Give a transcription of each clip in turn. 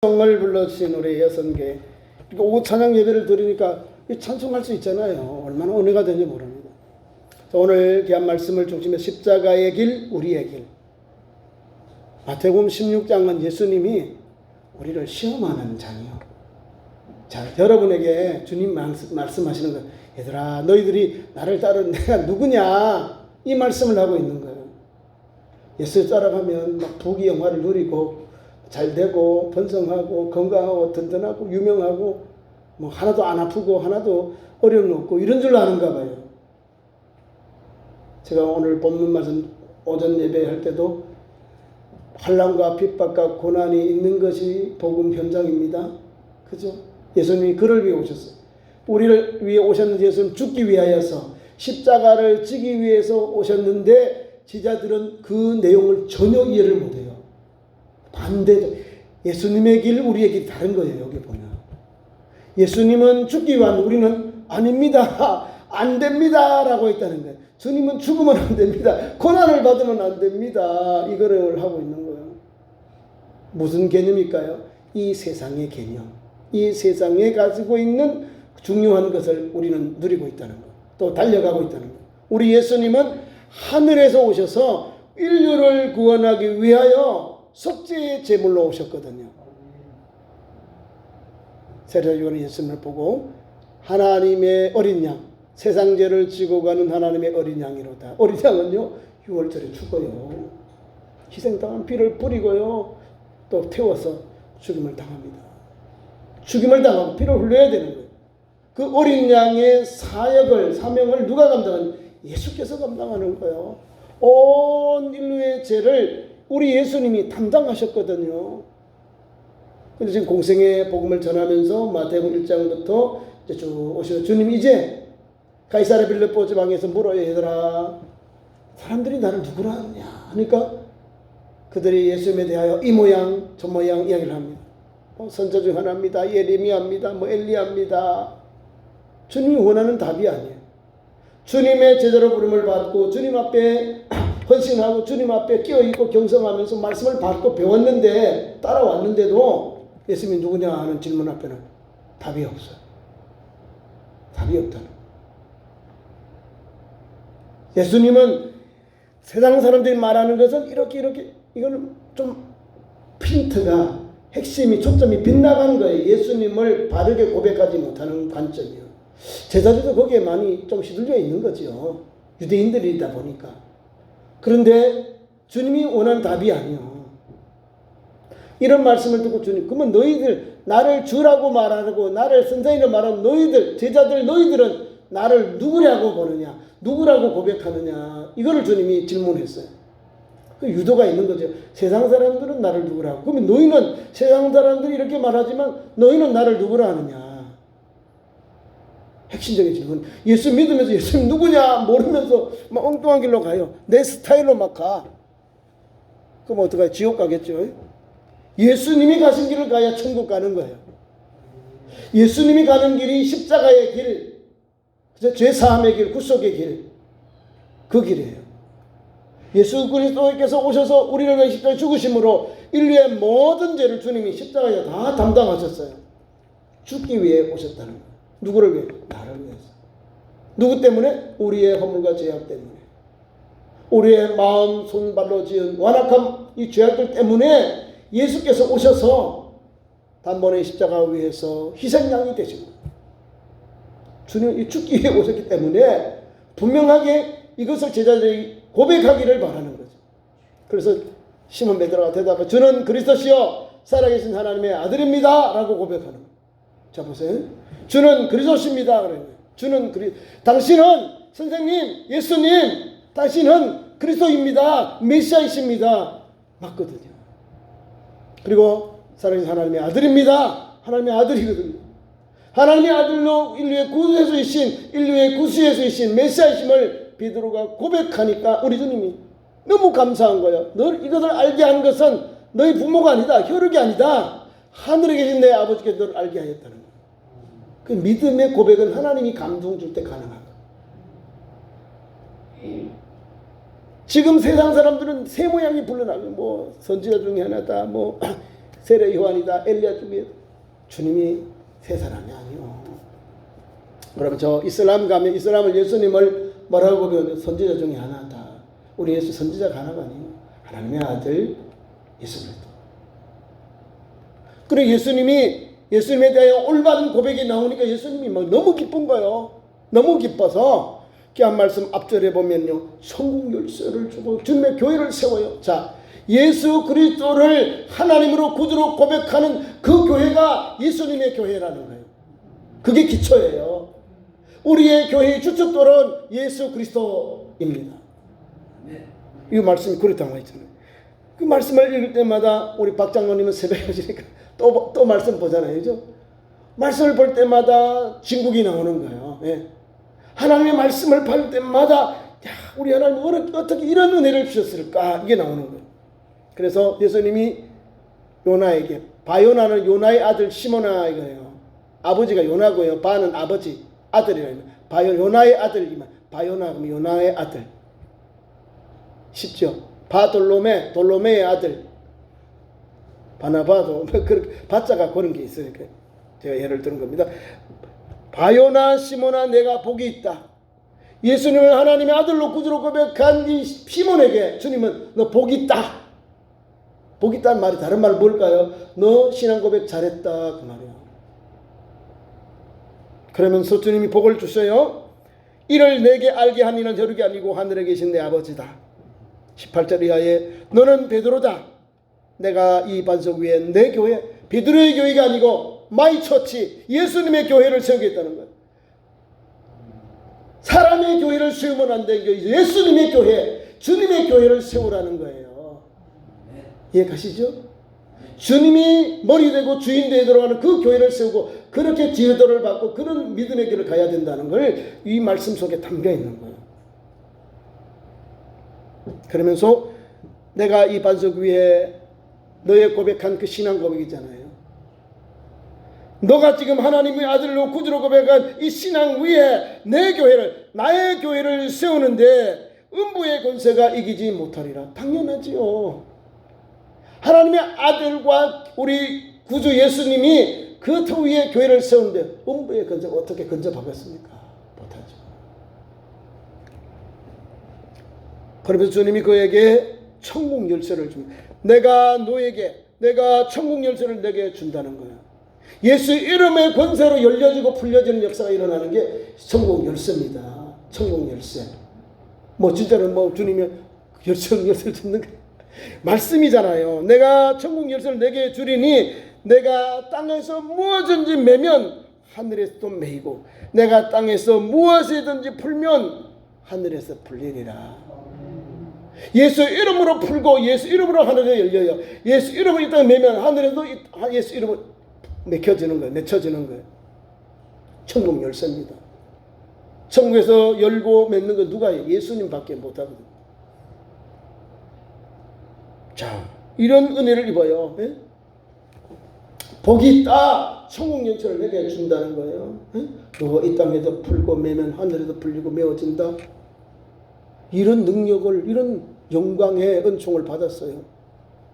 찬송을 불러주신 우리 여성계 오 찬양 예배를 드리니까 찬송할 수 있잖아요. 얼마나 은혜가 되는지 모릅니다. 오늘 귀한 말씀을 중심에 십자가의 길, 우리의 길. 마태복음 16장은 예수님이 우리를 시험하는 장이요. 자, 여러분에게 주님 말씀하시는 거예요. 얘들아, 너희들이 나를 따르는 내가 누구냐? 이 말씀을 하고 있는 거예요. 예수 따라가면 막 부귀 영화를 누리고 잘 되고 번성하고 건강하고 든든하고 유명하고 뭐 하나도 안 아프고 하나도 어려움 없고 이런 줄 아는가 봐요. 제가 오늘 본문 말씀 오전 예배할 때도 환난과 핍박과 고난이 있는 것이 복음 현장입니다. 그죠? 예수님이 그를 위해 오셨어요. 우리를 위해 오셨는데 예수님 죽기 위하여서 십자가를 지기 위해서 오셨는데 지자들은 그 내용을 전혀 이해를 못해요. 반대죠. 예수님의 길, 우리의 길이 다른 거예요. 여기 보면 예수님은 죽기 위한, 우리는 아닙니다, 안 됩니다 라고 했다는 거예요. 주님은 죽으면 안 됩니다, 고난을 받으면 안 됩니다, 이거를 하고 있는 거예요. 무슨 개념일까요? 이 세상의 개념, 이 세상에 가지고 있는 중요한 것을 우리는 누리고 있다는 거, 또 달려가고 있다는 거. 우리 예수님은 하늘에서 오셔서 인류를 구원하기 위하여 속죄의 제물로 오셨거든요. 세례요한이 예수님을 보고 하나님의 어린 양, 세상 죄를 지고 가는 하나님의 어린 양이로다. 어린 양은요, 6월절에 죽어요. 희생당한 피를 뿌리고요, 또 태워서 죽임을 당합니다. 죽임을 당하고 피를 흘려야 되는 거예요. 그 어린 양의 사역을, 사명을 누가 감당하는? 예수께서 감당하는 거예요. 온 인류의 죄를 우리 예수님이 담당하셨거든요. 근데 지금 공생의 복음을 전하면서 마태복음 1장부터 이제 쭉 오셔서 주님 이제 가이사랴 빌립보 지방에서 물어요. 얘들아, 사람들이 나를 누구라 하느냐 하니까 그들이 예수님에 대하여 이 모양 저 모양 이야기를 합니다. 선자 중 하나입니다, 예레미야입니다, 엘리야입니다. 주님이 원하는 답이 아니에요. 주님의 제자로 부름을 받고 주님 앞에 헌신하고 주님 앞에 끼어있고 경성하면서 말씀을 받고 배웠는데, 따라왔는데도 예수님이 누구냐 하는 질문 앞에는 답이 없어요. 답이 없다는 거예요. 예수님은 세상 사람들이 말하는 것은 이렇게 이거는 좀 핀트가, 핵심이, 초점이 빗나가는 거예요. 예수님을 바르게 고백하지 못하는 관점이요. 제자들도 거기에 많이 좀 휘둘려 있는 거죠. 유대인들이다 보니까. 그런데 주님이 원하는 답이 아니요. 이런 말씀을 듣고 주님, 그러면 너희들 나를 주라고 말하고 나를 선생이라고 말하는 너희들, 제자들 너희들은 나를 누구라고 보느냐, 누구라고 고백하느냐, 이거를 주님이 질문했어요. 그 유도가 있는 거죠. 세상 사람들은 나를 누구라고, 그러면 너희는, 세상 사람들이 이렇게 말하지만 너희는 나를 누구라 하느냐. 핵심적인 질문. 예수 믿으면서 예수님 누구냐 모르면서 막 엉뚱한 길로 가요. 내 스타일로 막 가. 그럼 어떡해요? 지옥 가겠죠. 예수님이 가신 길을 가야 천국 가는 거예요. 예수님이 가는 길이 십자가의 길, 죄사함의 길, 구속의 길, 그 길이에요. 예수 그리스도께서 오셔서 우리를 위해 십자가에 죽으심으로 인류의 모든 죄를 주님이 십자가에 다 담당하셨어요. 죽기 위해 오셨다는 거예요. 누구를 위해? 나를 위해서. 누구 때문에? 우리의 허물과 죄악 때문에. 우리의 마음, 손, 발로 지은 완악한 이 죄악들 때문에 예수께서 오셔서 단번에 십자가 위해서 희생양이 되신 거예요. 주님이 죽기 위해 오셨기 때문에 분명하게 이것을 제자들이 고백하기를 바라는 거죠. 그래서 시몬 베드로가 대답해, 주는 그리스도시요 살아계신 하나님의 아들입니다 라고 고백하는 거예요. 자 보세요. 주는 그리스도십니다. 주는 당신은 선생님, 예수님, 당신은 그리스도입니다. 메시아이십니다. 맞거든요. 그리고 살아계신 하나님의 아들입니다. 하나님의 아들이거든요. 하나님의 아들로 인류의 구세주이신, 인류의 구수예수이신 메시아이심을 베드로가 고백하니까 우리 주님이 너무 감사한 거예요. 널 이것을 알게 한 것은 너희 부모가 아니다, 혈육이 아니다, 하늘에 계신 내 아버지께 너를 알게 하였다는 거예요. 그 믿음의 고백은 하나님이 감동 줄 때 가능한 거예요. 지금 세상 사람들은 새 모양이 불러나고, 뭐 선지자 중에 하나다, 뭐 세례 요한이다, 엘리야 중에 주님이 세 사람이 아니요. 여러분, 저 이슬람 가면 이슬람을 예수님을 뭐라고 보면 선지자 중에 하나다. 우리 예수 선지자가 하나가 아니에요. 하나님의 아들 예수 그리스도. 그리고 예수님에 대하여 올바른 고백이 나오니까 예수님이 막 너무 기쁜 거예요. 너무 기뻐서 귀한 말씀 앞절에 보면요, 천국 열쇠를 주고 주님의 교회를 세워요. 자, 예수 그리스도를 하나님으로 구주로 고백하는 그 교회가 예수님의 교회라는 거예요. 그게 기초예요. 우리의 교회의 주축돌은 예수 그리스도입니다. 이 말씀이 그렇다고 했잖아요. 그 말씀을 읽을 때마다 우리 박 장로님은 새벽에 오시니까 또 말씀 보잖아요. 그죠? 말씀을 볼 때마다 진국이 나오는 거예요. 예. 하나님의 말씀을 볼 때마다 우리 하나님은 어떻게 이런 은혜를 주셨을까? 이게 나오는 거예요. 그래서 예수님이 요나에게, 바요나는 요나의 아들 시몬아 이거예요. 아버지가 요나고요. 바는 아버지, 아들이라. 요나의 아들이면 바요나 그러면 요나의 아들. 쉽죠? 돌로메의 아들. 바나바도 바자가 그런 게 있어요. 제가 예를 드는 겁니다. 바요나 시몬아 내가 복이 있다. 예수님을 하나님의 아들로 구주로 고백한 이 시몬에게 주님은 너 복이 있다. 복이 있다는 말이 다른 말 뭘까요? 너 신앙 고백 잘했다 그 말이야. 그러면서 주님이 복을 주셔요. 이를 내게 알게 한 이는 혈육이 아니고 하늘에 계신 내 아버지다. 18절 이하에 너는 베드로다. 내가 이 반석 위에 내 교회, 베드로의 교회가 아니고 마이 처치, 예수님의 교회를 세우겠다는 거예요. 사람의 교회를 세우면 안 되는 게 예수님의 교회, 주님의 교회를 세우라는 거예요. 이해 가시죠? 주님이 머리 되고 주인 되에 들어가는 그 교회를 세우고 그렇게 지혜도를 받고 그런 믿음의 길을 가야 된다는 걸 이 말씀 속에 담겨 있는 거예요. 그러면서 내가 이 반석 위에 너의 고백한 그 신앙 고백이잖아요. 너가 지금 하나님의 아들로 구주로 고백한 이 신앙 위에 내 교회를, 나의 교회를 세우는데 음부의 권세가 이기지 못하리라. 당연하지요. 하나님의 아들과 우리 구주 예수님이 그 터 위에 교회를 세우는데 음부의 권세가 어떻게 근접하겠습니까? 못하죠. 그러면서 주님이 그에게 천국 열쇠를 줍니다. 내가 천국 열쇠를 내게 준다는 거야. 예수 이름의 권세로 열려지고 풀려지는 역사가 일어나는 게 천국 열쇠입니다. 천국 열쇠. 뭐 진짜로 뭐 주님이 열쇠를 줍는 거 말씀이잖아요. 내가 천국 열쇠를 내게 주리니 내가 땅에서 무엇든지 매면 하늘에서도 매이고 내가 땅에서 무엇이든지 풀면 하늘에서 풀리리라. 예수 이름으로 풀고 예수 이름으로 하늘에 열려요. 예수 이름으로 이 땅에 매면 하늘에도 예수 이름으로 맺혀지는 거예요. 맺혀지는 거예요. 천국 열쇠입니다. 천국에서 열고 맺는 거 누가 해요? 예수님밖에 못하거든요. 자, 이런 은혜를 입어요. 예? 복이 있다. 천국 열쇠를 내게 준다는 거예요. 예? 너 이 땅에도 풀고 매면 하늘에도 풀리고 메워진다. 이런 능력을, 이런 영광의 은총을 받았어요.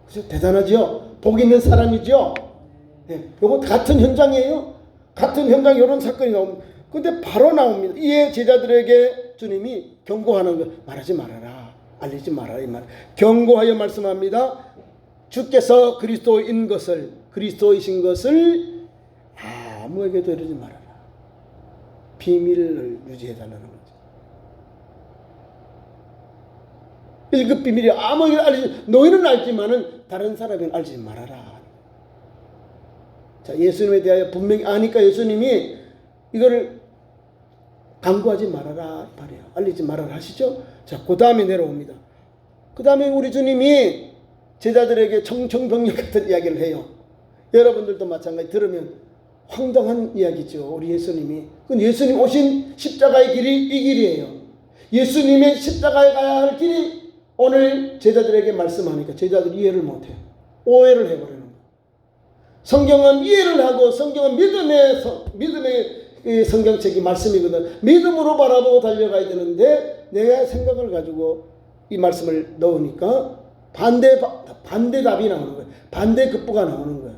그래서 대단하죠? 복 있는 사람이죠? 네, 이거 같은 현장이에요. 같은 현장에 이런 사건이 나옵니다. 근데 바로 나옵니다. 이에 제자들에게 주님이 경고하는 거, 말하지 말아라. 알리지 말아라. 이 말. 경고하여 말씀합니다. 주께서 그리스도이신 것을 아무에게도 이르지 말아라. 비밀을 유지해달라는 거죠. 1급 비밀이 아무에게도 알리지, 너희는 알지만은 다른 사람은 알지 말아라. 자, 예수님에 대하여 분명히 아니까 예수님이 이거를 강구하지 말아라 말이에요. 알리지 말아라 하시죠. 자, 그 다음에 내려옵니다. 그 다음에 우리 주님이 제자들에게 청천벽력 같은 이야기를 해요. 여러분들도 마찬가지 들으면 황당한 이야기죠. 우리 예수님이. 그 예수님 오신 십자가의 길이 이 길이에요. 예수님의 십자가에 가야 할 길이 오늘 제자들에게 말씀하니까 제자들이 이해를 못해요. 오해를 해버리는 거예요. 성경은 이해를 하고 성경은 믿음의 성경책이 말씀이거든. 믿음으로 바라보고 달려가야 되는데 내가 생각을 가지고 이 말씀을 넣으니까 반대답이 나오는 거예요. 반대급부가 나오는 거예요.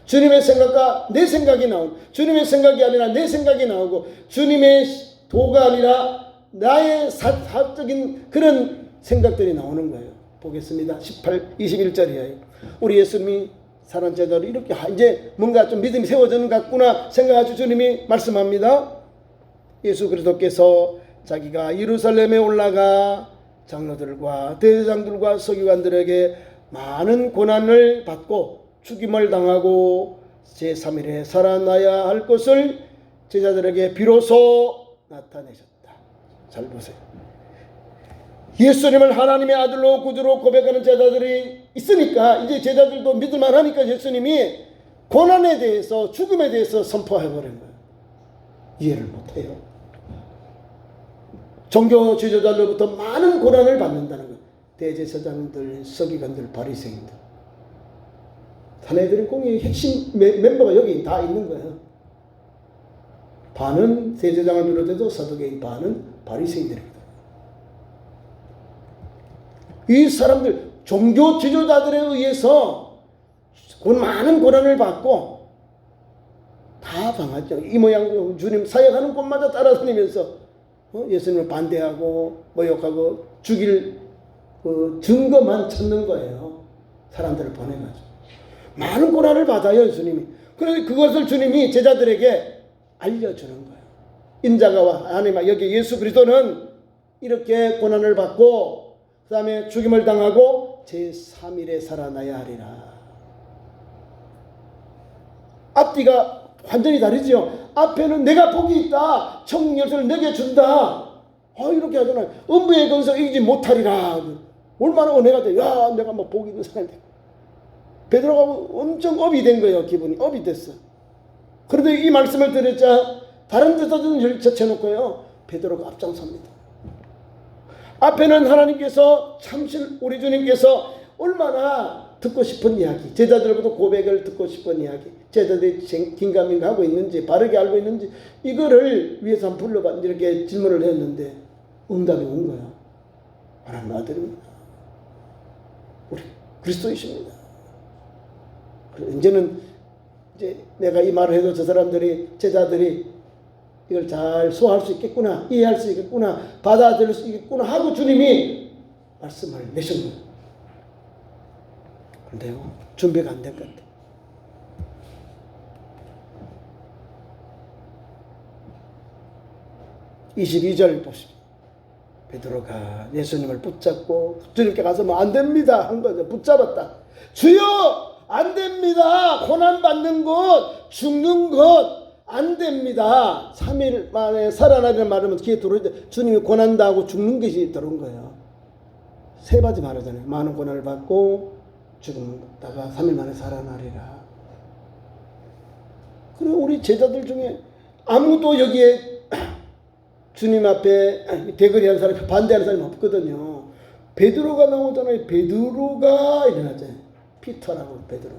주님의 생각과 내 생각이 나오고, 주님의 생각이 아니라 내 생각이 나오고, 주님의 도가 아니라 나의 사적인 그런 생각들이 나오는 거예요. 보겠습니다. 21절이에요. 우리 예수님이 사랑 제자로 이렇게 이제 뭔가 좀 믿음이 세워지는 것 같구나 생각하시고 주님이 말씀합니다. 예수 그리스도께서 자기가 예루살렘에 올라가 장로들과 대제사장들과 서기관들에게 많은 고난을 받고 죽임을 당하고 제3일에 살아나야 할 것을 제자들에게 비로소 나타내셨다. 잘 보세요. 예수님을 하나님의 아들로 구주로 고백하는 제자들이 있으니까 이제 제자들도 믿을만 하니까 예수님이 고난에 대해서 죽음에 대해서 선포해버린 거예요. 이해를 못해요. 종교 지도자들로부터 많은 고난을 받는다는 거예요. 대제사장들, 서기관들, 바리새인들. 사내들의 공의 핵심 멤버가 여기 다 있는 거예요. 반은 대제사장을 비롯해서 사두개인, 반은 바리새인들입니다. 이 사람들 종교 지도자들에 의해서 많은 고난을 받고 다 당하죠. 이 모양 주님 사역하는 곳마다 따라다니면서 예수님을 반대하고 모욕하고 죽일 증거만 찾는 거예요. 사람들을 보내가지고 많은 고난을 받아요. 예수님이. 그래서 그것을 주님이 제자들에게 알려주는 거예요. 인자가 하나님 여기 예수 그리스도는 이렇게 고난을 받고 그 다음에 죽임을 당하고 제3일에 살아나야 하리라. 앞뒤가 완전히 다르죠. 앞에는 내가 복이 있다. 천국 열쇠를 내게 준다. 이렇게 하잖아요. 음부의 권세 이기지 못하리라. 얼마나 은혜가 돼. 야, 내가 뭐 복 있는 사람인데. 베드로가 엄청 업이 된 거예요. 기분이 업이 됐어. 그런데 이 말씀을 들었자 다른 데서는 제쳐놓고요. 베드로가 앞장섭니다. 앞에는 하나님께서 참신 우리 주님께서 얼마나 듣고 싶은 이야기, 제자들부터 고백을 듣고 싶은 이야기, 제자들이 긴가민가 하고 있는지 바르게 알고 있는지 이거를 위해서 한번 불러봐 이렇게 질문을 했는데 응답이 온 거야. 하나님 아들입니다. 우리 그리스도이십니다. 이제는 이제 내가 이 말을 해도 저 사람들이 제자들이 이걸 잘 소화할 수 있겠구나, 이해할 수 있겠구나, 받아들일 수 있겠구나 하고 주님이 말씀을 내신 거예요. 그런데요, 준비가 안 된 것 같아요. (22절) 보십시오. 베드로가 예수님을 붙잡고 주님께 가서 뭐 안 됩니다 한 거죠. 붙잡았다. 주여 안 됩니다. 고난 받는 것, 죽는 것 안 됩니다. 3일 만에 살아나는 말하면 귀에 들어오는데 주님이 고난당하고 죽는 것이 들어온 거예요. 세 가지 말하잖아요. 많은 고난을 받고 죽음다가 3일 만에 살아나리라. 그리고 우리 제자들 중에 아무도 여기에 주님 앞에 대거리하는 사람이 반대하는 사람이 없거든요. 베드로가 나오잖아요. 베드로가 일어나잖아요. 피터라고 베드로.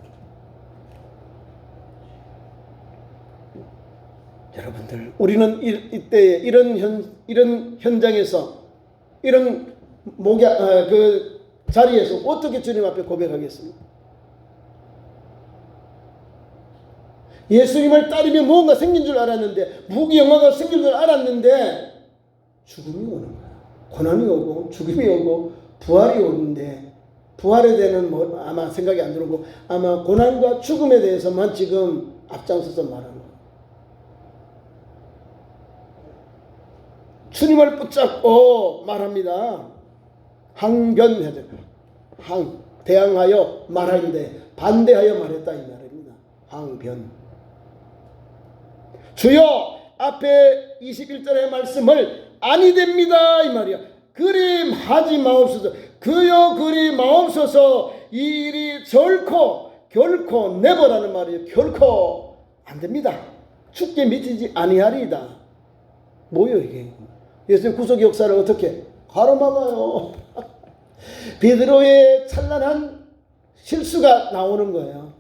여러분들, 우리는 이때 이런 현장에서 이런 그 자리에서 어떻게 주님 앞에 고백하겠습니까? 예수님을 따르면 뭔가 생긴 줄 알았는데, 무기영화가 생긴 줄 알았는데 죽음이 오는 거야. 고난이 오고 죽음이 오고 부활이 오는데, 부활에 대한 뭐 아마 생각이 안 들고 아마 고난과 죽음에 대해서만 지금 앞장서서 말하는 거예요. 주님을 붙잡고 말합니다. 항변하죠. 대항하여 말하는데 반대하여 말했다 이 말입니다. 항변. 주여 앞에 21절의 말씀을 아니 됩니다 이 말이야. 그리 하지 마옵소서. 그여 그리 마옵소서. 이 일이 결코 never라는 말이에요. 결코 안 됩니다. 죽게 미치지 아니하리이다. 뭐예요 이게? 예수님 구속 역사를 어떻게 가로막아요? 베드로의 찬란한 실수가 나오는 거예요.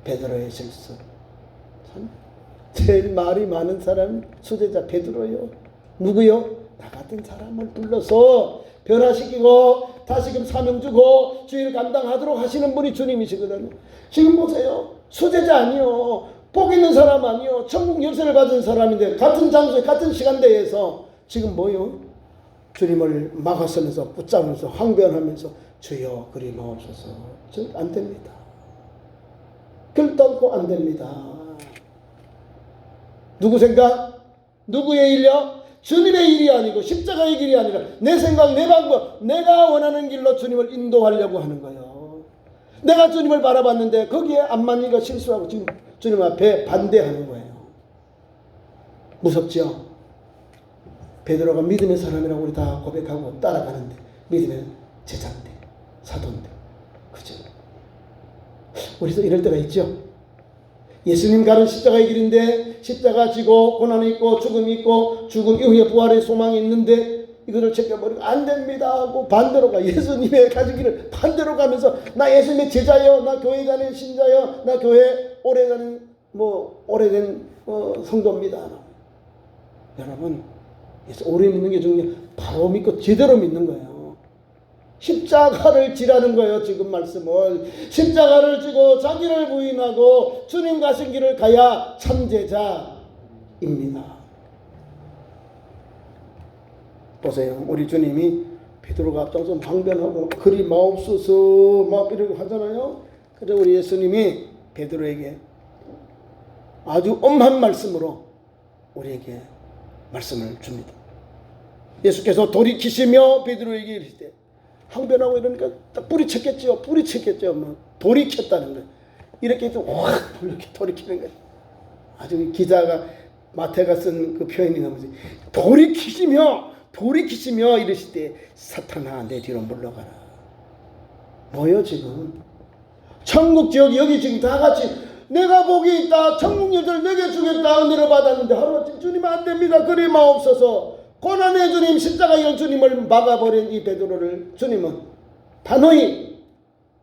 베드로의 실수. 참 제일 말이 많은 사람 수제자 베드로요. 누구요? 나 같은 사람을 불러서 변화시키고 다시금 사명 주고 주의를 감당하도록 하시는 분이 주님이시거든요. 지금 보세요. 수제자 아니요, 복 있는 사람 아니요, 천국 열쇠를 받은 사람인데 같은 장소에 같은 시간대에서 지금 뭐요? 주님을 막아서면서 붙잡으면서 항변하면서 주여 그리 마옵소서. 안 됩니다. 결단코 안 됩니다. 누구 생각? 누구의 일이요? 주님의 일이 아니고 십자가의 길이 아니라 내 생각, 내 방법, 내가 원하는 길로 주님을 인도하려고 하는 거예요. 내가 주님을 바라봤는데 거기에 안 맞으니까 실수하고 지금 주님 앞에 반대하는 거예요. 무섭죠? 베드로가 믿음의 사람이라고 우리 다 고백하고 따라가는데 믿음의 제자인데, 사도인데, 그죠? 우리도 이럴 때가 있죠. 예수님 가는 십자가의 길인데 십자가 지고 고난이 있고 죽음이 있고 죽음 이후에 부활의 소망이 있는데 이거를 제껴버리고 안 됩니다 하고 반대로 가. 예수님의 가진 길을 반대로 가면서 나 예수님의 제자요, 나 교회 다니는 신자요, 나 교회 오래 다니는 오래된 성도입니다. 여러분, 오래 믿는 게 중요해요. 바로 믿고 제대로 믿는 거예요. 십자가를 지라는 거예요. 지금 말씀을 십자가를 지고 자기를 부인하고 주님 가신 길을 가야 참제자입니다. 보세요. 우리 주님이 베드로가 앞장서 항변하고 그리 마옵소서 막 이러고 하잖아요. 그래서 우리 예수님이 베드로에게 아주 엄한 말씀으로 우리에게 말씀을 줍니다. 예수께서 돌이키시며 베드로에게 이르시되, 항변하고 이러니까 딱 뿌리쳤겠죠. 뿌리쳤겠죠. 뭐 돌이켰다는 거예요. 이렇게 확 이렇게 돌이키는 거예요. 아주 기자가 마태가 쓴 그 표현이 너무 돌이키시며 이르시되 사탄아 내 뒤로 물러가라. 뭐요 지금? 천국 지역 여기 지금 다 같이 내가 복이 있다, 천국 열쇠를 내게 주겠다 은혜를 받았는데 하루아침 주님 안 됩니다 그리 마옵소서. 고난의 주님, 십자가의 주님을 막아버린 이 베드로를 주님은 단호히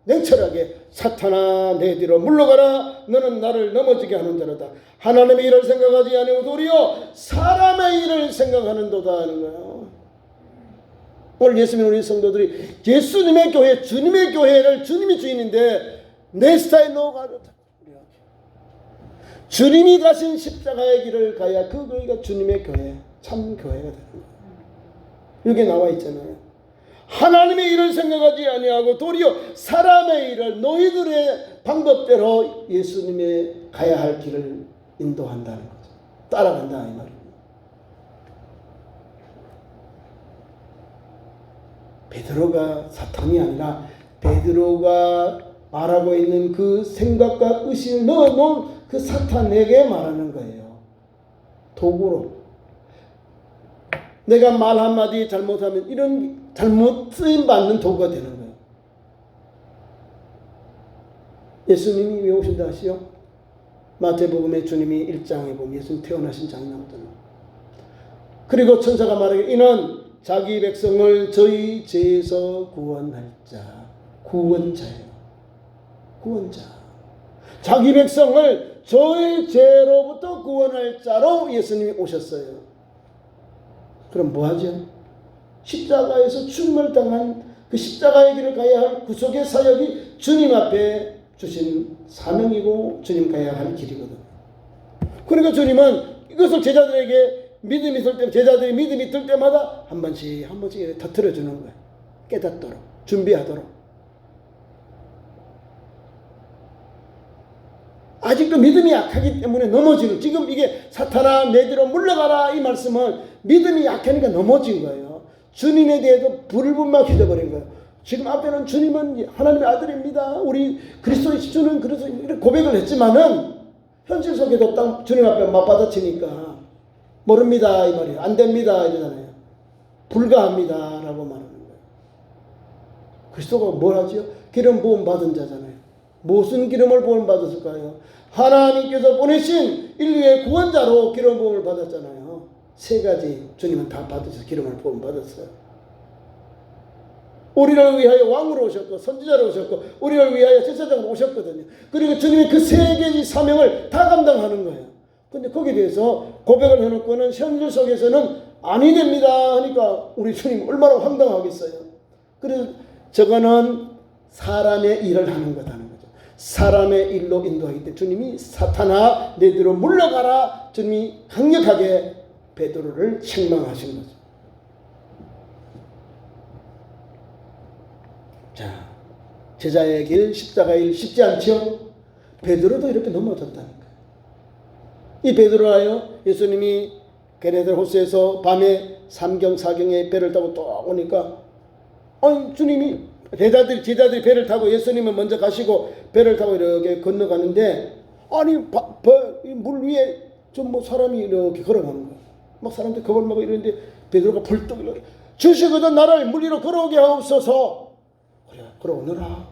냉철하게 사탄아 내 뒤로 물러가라. 너는 나를 넘어지게 하는 자로다. 하나님의 일을 생각하지 아니하고 도리어 사람의 일을 생각하는도다 하는 거예요. 오늘 예수님 우리 성도들이 예수님의 교회, 주님의 교회를 주님이 주인인데 내 스타일로 가졌다. 주님이 가신 십자가의 길을 가야 그 교회가 주님의 교회, 참 교회가 되는 거예요. 여기 나와 있잖아요. 하나님의 일을 생각하지 아니하고 도리어 사람의 일을 너희들의 방법대로 예수님의 가야 할 길을 인도한다는 거죠. 따라간다 이 말입니다. 베드로가 사탄이 아니라 베드로가 말하고 있는 그 생각과 의식을 넣어놓은 그 사탄에게 말하는 거예요. 도구로. 내가 말 한마디 잘못하면 이런 잘못 쓰임받는 도구가 되는 거예요. 예수님이 왜 오신다 하시오? 마태복음에 주님이 1장에 보면 예수님 태어나신 장이 나오잖아요. 그리고 천사가 말하기를 이는 자기 백성을 저희 죄에서 구원할 자, 구원자예요. 구원자. 자기 백성을 저희 죄로부터 구원할 자로 예수님이 오셨어요. 그럼 뭐하죠? 십자가에서 죽음을당한 그 십자가의 길을 가야 할 구속의 사역이 주님 앞에 주신 사명이고 주님 가야 할 길이거든요. 그러니까 주님은 이것을 제자들에게 믿음이 있을 때, 제자들이 믿음이 있을 때마다 한 번씩 터뜨려 주는 거예요. 깨닫도록, 준비하도록. 아직도 믿음이 약하기 때문에 넘어지는, 지금 이게 사탄아 내 뒤로 물러가라 이 말씀은 믿음이 약하니까 넘어진 거예요. 주님에 대해서 불을 붙막 휘저버린 거예요. 지금 앞에는 주님은 하나님의 아들입니다. 우리 그리스도의 주는 그래서 이렇게 고백을 했지만은 현실 속에도 딱 주님 앞에 맞받아치니까 모릅니다 이 말이에요. 안 됩니다 이러잖아요. 불가합니다 라고 말하는 거예요. 그리스도가 뭘 하죠? 기름 부음 받은 자잖아요. 무슨 기름을 부음 받았을까요? 하나님께서 보내신 인류의 구원자로 기름 부음을 받았잖아요. 세 가지 주님은 다 받으셔서 기름을 부음 받았어요. 우리를 위하여 왕으로 오셨고 선지자로 오셨고 우리를 위하여 제사장으로 오셨거든요. 그리고 주님이 그 세 개의 사명을 다 감당하는 거예요. 근데 거기에 대해서 고백을 해놓고는 현실 속에서는 아니 됩니다 하니까 우리 주님 얼마나 황당하겠어요. 그래서 저거는 사람의 일을 하는 거다는 거죠. 사람의 일로 인도하기 때문에 주님이 사탄아 내 뒤로 물러가라. 주님이 강력하게 베드로를 책망하신 거죠. 자, 제자의 길, 십자가의 일 쉽지 않죠? 베드로도 이렇게 넘어졌다니까. 이 베드로가요, 예수님이 게네사렛 호수에서 밤에 3경 4경에 배를 타고 또 오니까 아니 주님이 제자들이 배를 타고 예수님은 먼저 가시고 배를 타고 이렇게 건너가는데 아니 물 위에 좀 뭐 사람이 이렇게 걸어가는 거야. 막 사람들이 겁을 먹고 이러는데 베드로가 벌떡 이렇게 주시거든 나를 물 위로 걸어오게 하옵소서. 그래 걸어오너라.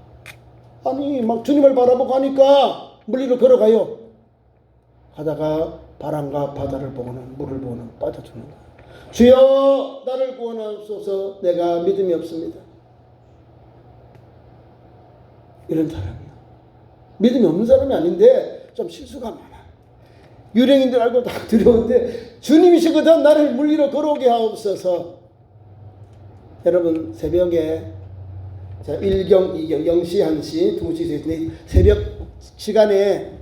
아니 막 주님을 바라보고 하니까 물 위로 걸어가요. 하다가 바람과 바다를 보고는 물을 보고는 빠져주는 거야. 주여 나를 구원하옵소서. 내가 믿음이 없습니다. 이런 사람이야. 믿음이 없는 사람이 아닌데 좀 실수가 많아. 유령인 줄 알고 다 두려운데 주님이시거든 나를 물 위로 걸어오게 하옵소서. 여러분 새벽에 1경, 2경, 0시, 1시, 2시, 3시 새벽 시간에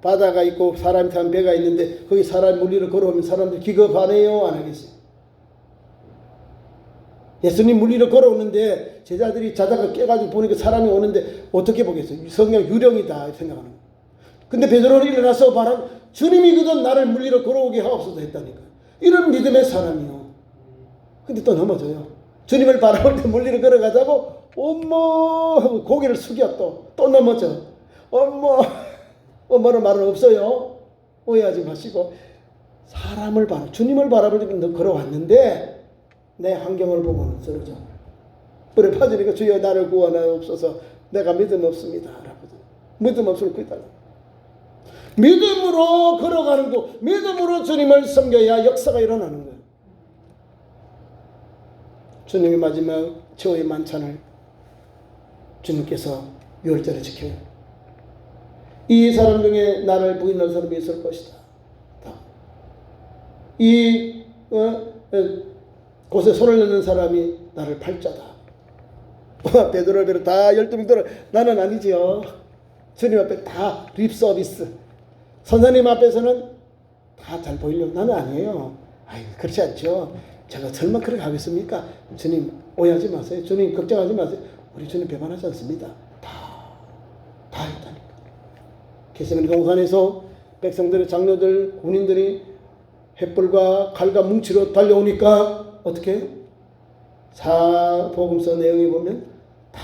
바다가 있고 사람이 타는 배가 있는데 거기 사람 물 위로 걸어오면 사람들 기겁하네요? 안 하겠어요? 예수님 물 위로 걸어오는데 제자들이 자다가 깨가지고 보니까 사람이 오는데 어떻게 보겠어요? 성경 유령이다 생각하는 거예요. 근데 베드로는 일어나서 말하면 주님이거든 나를 물 위로 걸어오게 하옵소서 했다니까. 이런 믿음의 사람이요. 근데 또 넘어져요. 주님을 바라볼 때 물 위로 걸어가자고 어머 하고 고개를 숙여 또 넘어져. 엄마는 말은 없어요. 오해하지 마시고 사람을 주님을 바라볼 때 걸어왔는데 내 환경을 보고는 쓰러져. 불에 빠지니까 주여 나를 구원하옵소서. 내가 믿음 없습니다. 믿음 없으면 그이다. 믿음으로 걸어가는 거, 믿음으로 주님을 섬겨야 역사가 일어나는 거예요. 주님의 마지막 최후의 만찬을 주님께서 6월절에 지켜요. 이 사람 중에 나를 부인할 사람이 있을 것이다. 이 곳에 손을 넣는 사람이 나를 팔자다. 베드로를 비롯 다 12명들은 나는 아니지요. 주님 앞에 다 립서비스. 선생님 앞에서는 다 잘 보이려고 나는 아니에요. 아이 그렇지 않죠. 제가 설마 그렇게 하겠습니까? 주님 오해하지 마세요. 주님 걱정하지 마세요. 우리 주님 배반하지 않습니다. 다 했다니까. 게세마네 동산에서 백성들의 장로들 군인들이 횃불과 칼과 뭉치로 달려오니까 어떻게 해요? 사복음서 내용에 보면 다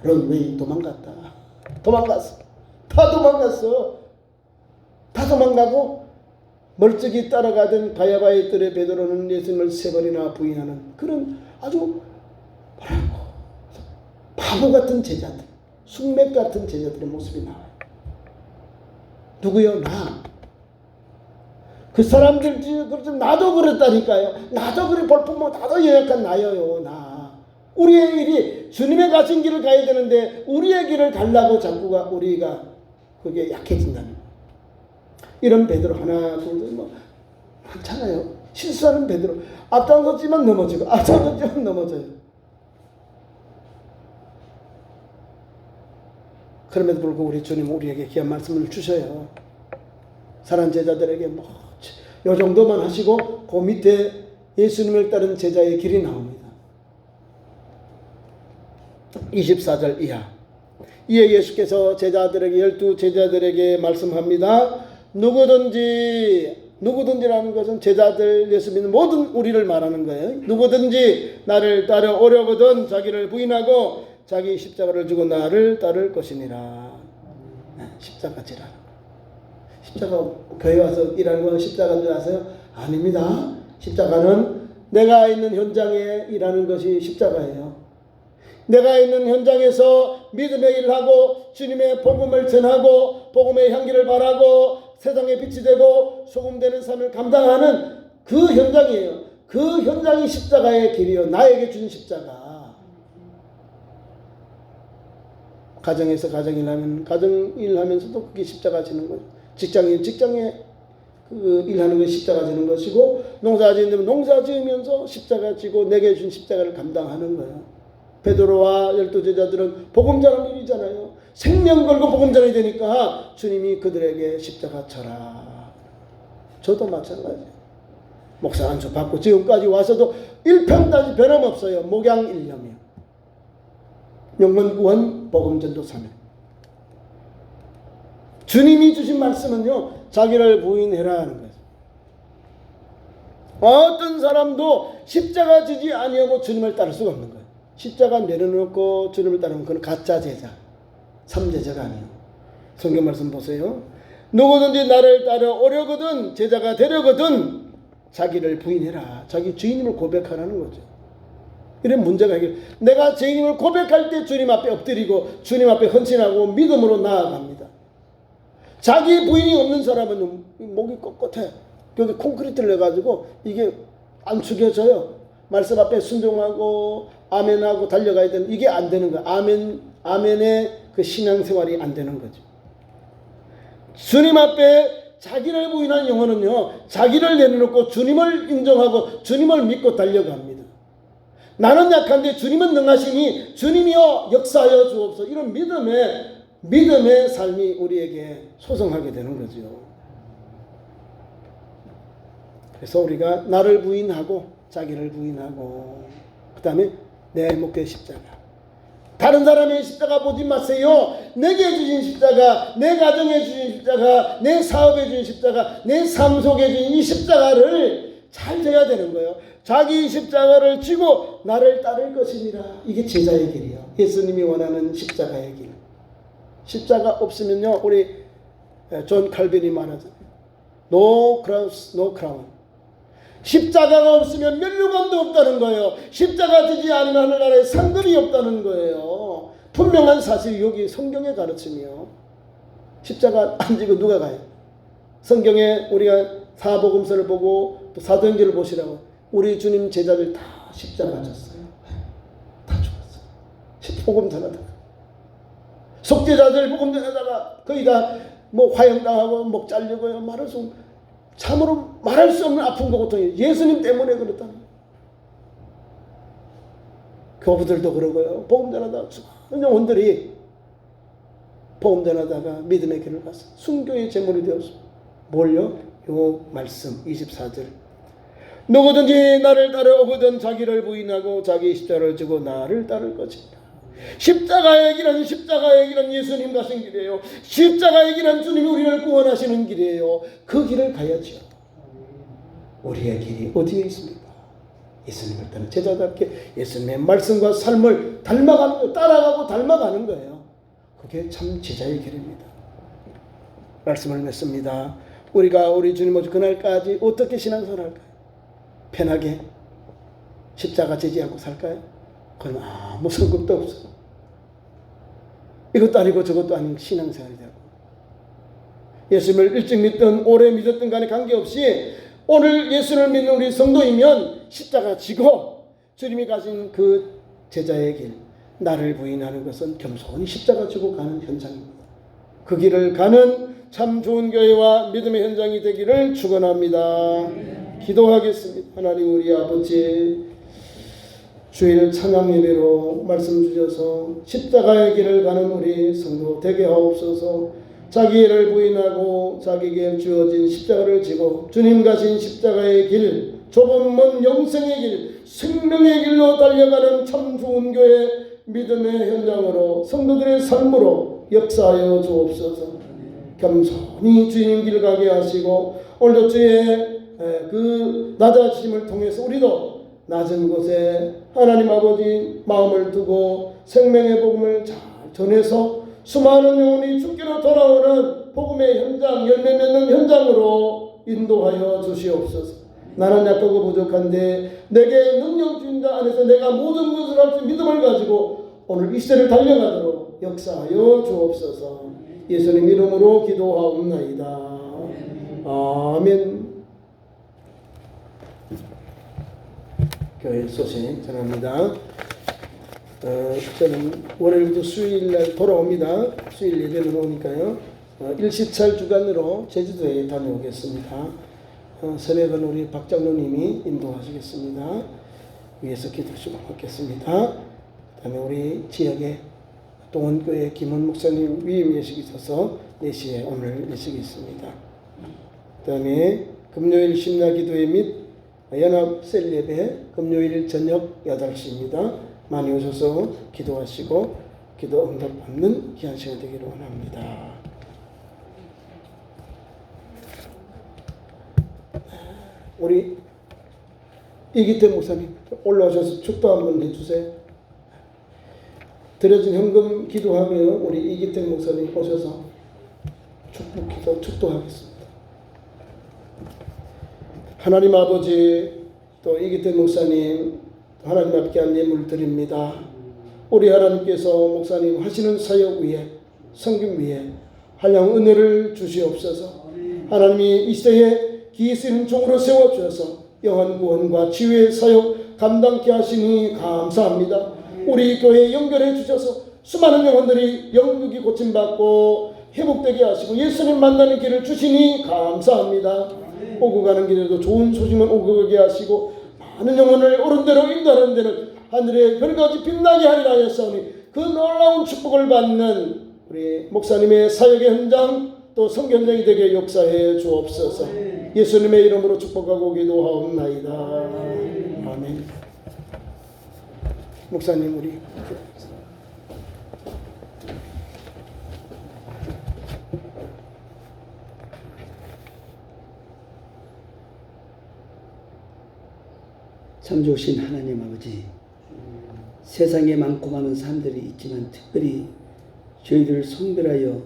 런웨이 도망갔다. 다 도망가고 멀찍이 따라가던 바야바의 뜰에 베드로는 예수님을 3번이나 부인하는 그런 아주 바보 같은 제자들, 숙맥 같은 제자들의 모습이 나와요. 누구요? 나. 그 사람들 나도 그랬다니까요. 나도 그래 볼품뭐 나도 연약한 나예요. 나. 우리의 일이 주님의 가신 길을 가야 되는데 우리의 길을 가려고 자꾸가 우리가 그게 약해진다는 거예요. 이런 베드로 하나 둘 뭐 많잖아요. 실수하는 베드로 앞장섰지만 넘어지고 앞장섰지만 넘어져요. 그럼에도 불구하고 우리 주님 우리에게 귀한 말씀을 주셔요. 사랑하는 제자들에게 뭐 요 정도만 하시고 그 밑에 예수님을 따른 제자의 길이 나옵니다. 24절 이하. 이에 예수께서 제자들에게 12제자들에게 말씀합니다. 누구든지라는 것은 제자들 예수 믿는 모든 우리를 말하는 거예요. 누구든지 나를 따라오려거든 자기를 부인하고 자기 십자가를 지고 나를 따를 것이니라. 십자가 지라. 십자가 교회 와서 일하는 건 십자가인 줄 아세요? 아닙니다. 십자가는 내가 있는 현장에 일하는 것이 십자가예요. 내가 있는 현장에서 믿음의 일을 하고 주님의 복음을 전하고 복음의 향기를 바라고 세상에 빛이 되고 소금되는 삶을 감당하는 그 현장이에요. 그 현장이 십자가의 길이요. 나에게 준 십자가. 가정에서 가정일하면 가정일하면서도 그게 십자가 지는 거죠. 직장에 그 일하는 것이 십자가 지는 것이고 농사 지으면 농사 지으면서 십자가 지고 내게 준 십자가를 감당하는 거예요. 베드로와 12제자들은 복음 전하는 일이잖아요. 생명 걸고 복음 전해야 되니까 주님이 그들에게 십자가 쳐라. 저도 마찬가지예요. 목사 안수 받고 지금까지 와서도 1평까지 변함없어요. 목양 일념이요. 영혼 구원 복음 전도 사명. 주님이 주신 말씀은요, 자기를 부인해라 하는 거예요. 어떤 사람도 십자가 지지 아니하고 주님을 따를 수가 없는 거예요. 십자가 내려놓고 주님을 따르면 그건 가짜 제자, 삼제자가 아니에요. 성경 말씀 보세요. 누구든지 나를 따라오려거든, 제자가 되려거든 자기를 부인해라. 자기 주인님을 고백하라는 거죠. 이런 문제가 해결. 내가 주인님을 고백할 때 주님 앞에 엎드리고 주님 앞에 헌신하고 믿음으로 나아갑니다. 자기 부인이 없는 사람은 목이 꼿꼿해. 여기 콘크리트를 내가지고 이게 안 숙여져요. 말씀 앞에 순종하고 아멘하고 달려가야 되는, 이게 안 되는 거야. 아멘의 그 신앙생활이 안 되는 거죠. 주님 앞에 자기를 부인한 영혼은요, 자기를 내려놓고 주님을 인정하고 주님을 믿고 달려갑니다. 나는 약한데 주님은 능하시니 주님이여 역사하여 주옵소서. 이런 믿음의 삶이 우리에게 소성하게 되는 거죠. 그래서 우리가 나를 부인하고 자기를 부인하고 그 다음에 내 목의 십자가. 다른 사람의 십자가 보지 마세요. 내게 주신 십자가, 내 가정에 주신 십자가, 내 사업에 주신 십자가, 내 삶 속에 주신 이 십자가를 잘 져야 되는 거예요. 자기 십자가를 지고 나를 따를 것이니라. 이게 제자의 길이에요. 예수님이 원하는 십자가의 길. 십자가 없으면요, 우리 존 칼빈이 말하잖아요. No cross, no crown. 십자가가 없으면 면류관도 없다는 거예요. 십자가 지지 않으면 하늘나라에 상급이 없다는 거예요. 분명한 사실이 여기 성경의 가르침이요. 십자가 안 지고 누가 가요? 성경에 우리가 사복음서를 보고 또 사도행전을 보시라고, 우리 주님 제자들 다 십자가 졌어요. 다 죽었어요. 복음 전하다가 속죄자들 복음 전하다가 거의 다 뭐 화형당하고 목 잘리고요. 참으로 말할 수 없는 아픔과 고통이 예수님 때문에 그렇다는 거예요. 교부들도 그러고요. 복음 전하다가 수많은 영혼들이 복음 전하다가 믿음의 길을 갔어. 순교의 제물이 되었어. 뭘요? 요 말씀 24절. 누구든지 나를 따라오거든 자기를 부인하고 자기 십자가를 지고 나를 따를 것이다. 십자가의 길은 예수님 가신 길이에요. 십자가의 길은 주님이 우리를 구원하시는 길이에요. 그 길을 가야죠. 우리의 길이 어디에 있습니까? 예수님을 따르는 제자답게 예수님의 말씀과 삶을 닮아가는 거예요. 따라가고 닮아가는 거예요. 그게 참 제자의 길입니다. 말씀을 맺습니다. 우리가 우리 주님 오실 그날까지 어떻게 신앙생활할까요? 편하게 십자가 지지 않고 살까요? 그건 아무 성급도 없어요. 이것도 아니고 저것도 아닌 신앙생활이 되고, 예수님을 일찍 믿든 오래 믿었든 간에 관계없이 오늘 예수를 믿는 우리 성도이면 십자가 지고 주님이 가신 그 제자의 길, 나를 부인하는 것은 겸손히 십자가 지고 가는 현장입니다. 그 길을 가는 참 좋은 교회와 믿음의 현장이 되기를 축원합니다. 기도하겠습니다. 하나님 우리 아버지, 주일 찬양 예배로 말씀 주셔서 십자가의 길을 가는 우리 성도 되게 하옵소서. 자기를 부인하고 자기에게 주어진 십자가를 지고 주님 가신 십자가의 길, 좁은 먼 영생의 길, 생명의 길로 달려가는 참 좋은 교회 믿음의 현장으로 성도들의 삶으로 역사하여 주옵소서. 겸손히 주님 길 가게 하시고 오늘도 주의 그 낮아지심을 통해서 우리도 낮은 곳에 하나님 아버지 마음을 두고 생명의 복음을 잘 전해서 수많은 영혼이 죽기로 돌아오는 복음의 현장, 열매 맺는 현장으로 인도하여 주시옵소서. 나는 약하고 부족한데 내게 능력 주신 자 안에서 내가 모든 것을 할 수 믿음을 가지고 오늘 이 시대를 달려가도록 역사하여 주옵소서. 예수님 이름으로 기도하옵나이다. 아멘. 교회 소식 전합니다. 저는 월요일부터 수요일날 돌아옵니다. 수요일 예배를 오니까요. 일시철 주간으로 제주도에 다녀오겠습니다. 새벽은 우리 박 장로님이 인도하시겠습니다. 위에서 기도 좀 받겠습니다. 그다음에 우리 지역에 동원교회 김원 목사님 위임 예식이 있어서 4시에 오늘 예식이 있습니다. 그다음에 금요일 심야기도회 및 연합 셀 예배 금요일 저녁 8시입니다. 많이 오셔서 기도하시고 기도 응답 받는 귀한 시간 되기를 원합니다. 우리 이기태 목사님 올라오셔서 축도 한번 해주세요. 드려진 현금 기도하며 우리 이기태 목사님 오셔서 축복 기도 축도하겠습니다. 하나님 아버지, 또 이기태 목사님 하나님 앞에 한 예물 드립니다. 우리 하나님께서 목사님 하시는 사역 위에 성김 위에 한량 은혜를 주시옵소서. 하나님이 이 시대에 기이 쓰는 종으로 세워주셔서 영원 구원과 치유의 사역 감당케 하시니 감사합니다. 우리 교회에 연결해 주셔서 수많은 영혼들이 영육이 고침받고 회복되게 하시고 예수님 만나는 길을 주시니 감사합니다. 오고 가는 길에도 좋은 소식만 오고 가게 하시고 많은 영혼을 옳은 대로 인도하는 데는 하늘의 별같이 빛나게 하리라 하였사오니 그 놀라운 축복을 받는 우리 목사님의 사역의 현장 또 선교 현장이 되게 역사해 주옵소서. 예수님의 이름으로 축복하고 기도하옵나이다. 아멘. 목사님 우리 참 좋으신 하나님 아버지, 세상에 많고 많은 사람들이 있지만 특별히 저희들을 성별하여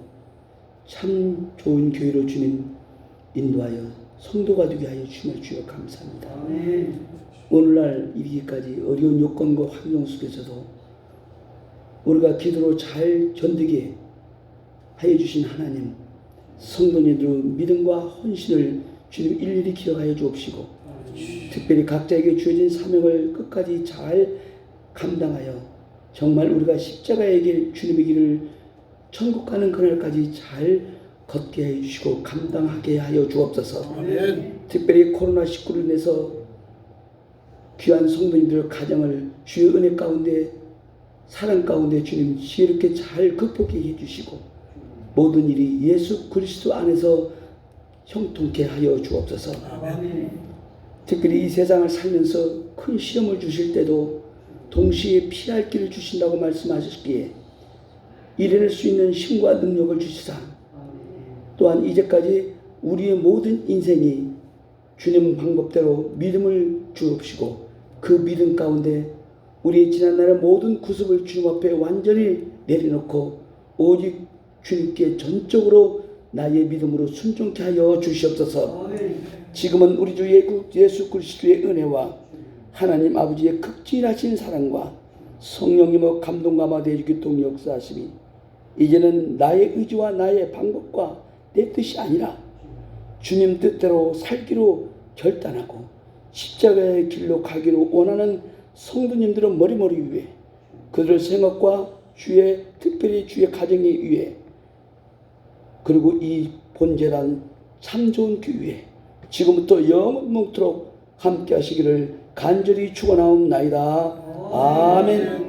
참 좋은 교회로 주님 인도하여 성도가 되게 하여 주시며 주여 감사합니다. 오늘날 이르기까지 어려운 요건과 환경 속에서도 우리가 기도로 잘 견디게 하여 주신 하나님, 성도님들의 믿음과 헌신을 주님 일일이 기억하여 주옵시고 특별히 각자에게 주어진 사명을 끝까지 잘 감당하여 정말 우리가 십자가의 길, 주님의 길을 천국 가는 그날까지 잘 걷게 해주시고 감당하게 하여 주옵소서. 아멘. 특별히 코로나19로 인해서 귀한 성도님들 가정을 주의 은혜 가운데 사랑 가운데 주님 지혜롭게 잘 극복해 해주시고 모든 일이 예수 그리스도 안에서 형통케 하여 주옵소서. 아멘. 특별히 이 세상을 살면서 큰 시험을 주실 때도 동시에 피할 길을 주신다고 말씀하셨기에 이뤄낼 수 있는 힘과 능력을 주시사 또한 이제까지 우리의 모든 인생이 주님 방법대로 믿음을 주옵시고 그 믿음 가운데 우리의 지난날의 모든 구습을 주님 앞에 완전히 내려놓고 오직 주님께 전적으로 나의 믿음으로 순종케 하여 주시옵소서. 지금은 우리 주 예수 그리스도의 은혜와 하나님 아버지의 극진하신 사랑과 성령님의 감동과 마대해 교통 역사하심이 이제는 나의 의지와 나의 방법과 내 뜻이 아니라 주님 뜻대로 살기로 결단하고 십자가의 길로 가기로 원하는 성도님들은 머리머리 위에 그들의 생각과 주의 특별히 주의 가정에 위해 그리고 이 본제란 참 좋은 교회 지금부터 영원토록 함께 하시기를 간절히 축원하옵나이다. 아멘.